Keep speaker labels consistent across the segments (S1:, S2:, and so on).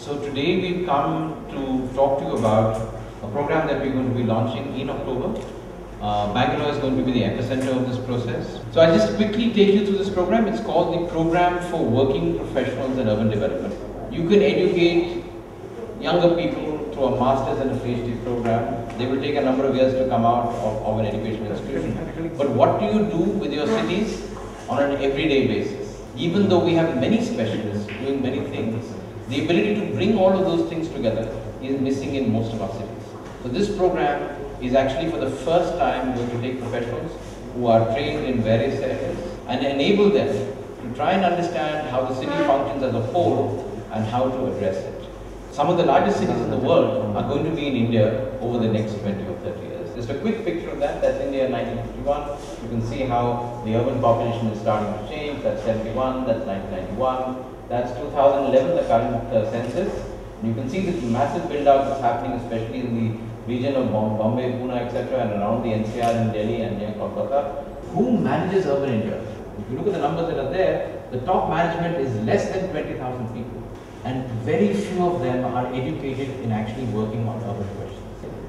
S1: So today we've come to talk to you about a program that we're going to be launching in October. Bengaluru is going to be the epicenter of this process. So I'll just quickly take you through this program. It's called the Program for Working Professionals in Urban Development. You can educate younger people through a master's and a PhD program. They will take a number of years to come out of an educational institution. But what do you do with your cities on an everyday basis? Even though we have many specialists doing many things, the ability to bring all of those things together is missing in most of our cities. So this program is actually for the first time going to take professionals who are trained in various areas and enable them to try and understand how the city functions as a whole and how to address it. Some of the largest cities in the world are going to be in India over the next 20 or 30 years. Just a quick picture of that. That's India in 1951. You can see how the urban population is starting to change. That's 71, that's 1991. That's 2011, the current census. You can see this massive build-out that's happening, especially in the region of Bombay, Pune, etc., and around the NCR in Delhi and near Kolkata. Who manages urban India? If you look at the numbers that are there, the top management is less than 20,000 people, and very few of them are educated in actually working on urban questions.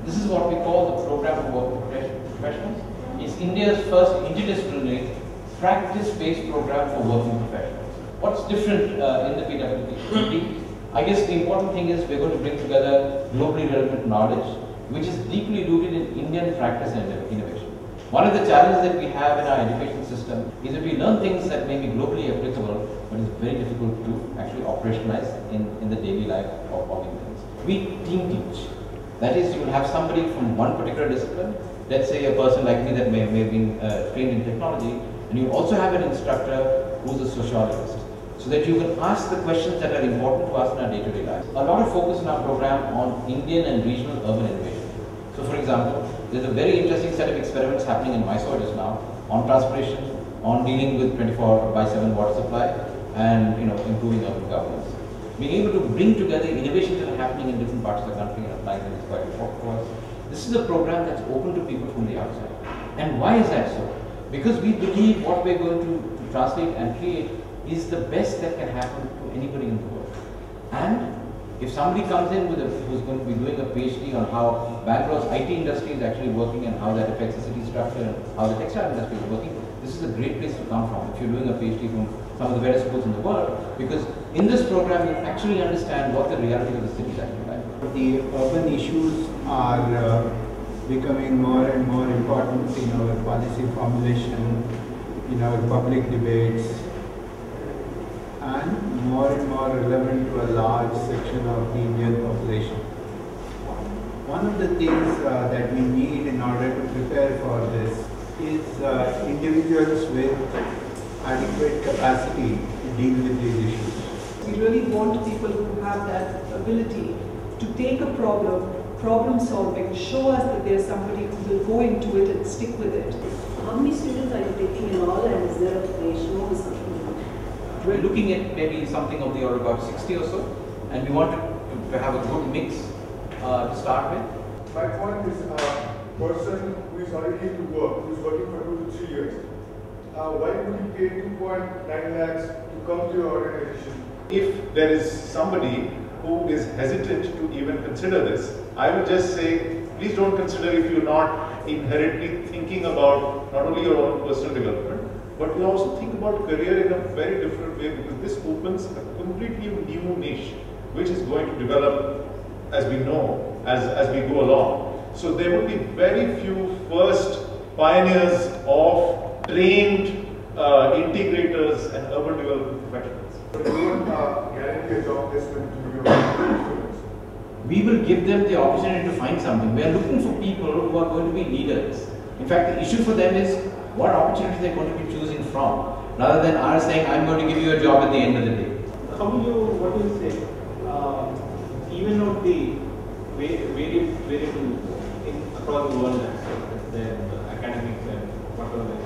S1: This is what we call the Program for Working Professionals. It's India's first interdisciplinary, practice-based program for working professionals. What's different in the PWP-UD? I guess the important thing is we're going to bring together globally relevant knowledge, which is deeply rooted in Indian practice and innovation. One of the challenges that we have in our education system is that we learn things that may be globally applicable, but it's very difficult to actually operationalize in the daily life of all these things. We team teach. That is, you will have somebody from one particular discipline, let's say a person like me that may have been trained in technology, and you also have an instructor who's a sociologist, so that you can ask the questions that are important to us in our day-to-day life. A lot of focus in our program on Indian and regional urban innovation. So for example, there's a very interesting set of experiments happening in Mysore just now on transpiration, on dealing with 24/7 water supply, and improving urban governance. Being able to bring together innovations that are happening in different parts of the country and applying them is quite important for us. This is a program that's open to people from the outside. And why is that so? Because we believe what we're going to translate and create is the best that can happen to anybody in the world. And if somebody comes in who's going to be doing a PhD on how Bangaluru's IT industry is actually working and how that affects the city structure and how the textile industry is working, this is a great place to come from if you're doing a PhD from some of the better schools in the world, because in this program you actually understand what the reality of the city is actually like.
S2: The urban issues are becoming more and more important in our policy formulation, in our public debates, and more relevant to a large section of the Indian population. One of the things that we need in order to prepare for this is individuals with adequate capacity to deal with these issues.
S3: We really want people who have that ability to take a problem solving, show us that there's somebody who will go into it and stick with it.
S4: How many students are you taking in all, and is there a ratio or something?
S1: We're looking at maybe something of the order of about 60 or so, and we want to have a good mix to start with.
S5: My point is a person who is already to work, who is working for 2 to 3 years. Why would you pay 2.9 lakhs to come to your organization?
S6: If there is somebody who is hesitant to even consider this, I would just say, please don't consider if you're not inherently thinking about not only your own personal development, but you also think about career in a very different way, because this opens a completely new niche which is going to develop, as we know, as we go along. So there will be very few first pioneers of trained integrators and urban development professionals.
S5: But you won't guarantee a job placement to your students.
S1: We will give them the opportunity to find something. We are looking for people who are going to be leaders. In fact, the issue for them is what opportunities they're going to be choosing from, rather than our saying, I'm going to give you a job at the end of the day.
S7: What do you say, even out the variables across the world, the academics and whatever?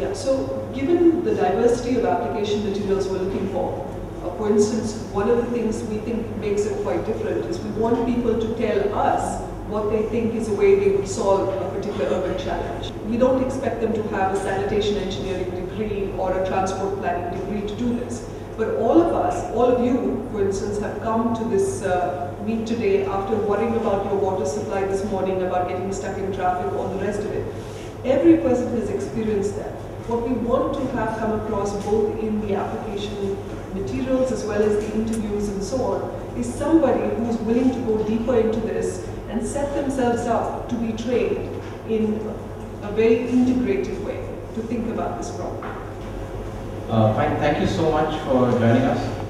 S3: Yeah, so given the diversity of application materials we're looking for instance, one of the things we think makes it quite different is we want people to tell us what they think is a way they would solve a particular urban challenge. We don't expect them to have a sanitation engineering degree or a transport planning degree to do this. But all of us, all of you, for instance, have come to this meet today after worrying about your water supply this morning, about getting stuck in traffic, all the rest of it. Every person has experienced that. What we want to have come across both in the application materials as well as the interviews and so on is somebody who's willing to go deeper into this and set themselves up to be trained in a very integrated way to think about this problem.
S1: Fine, thank you so much for joining us.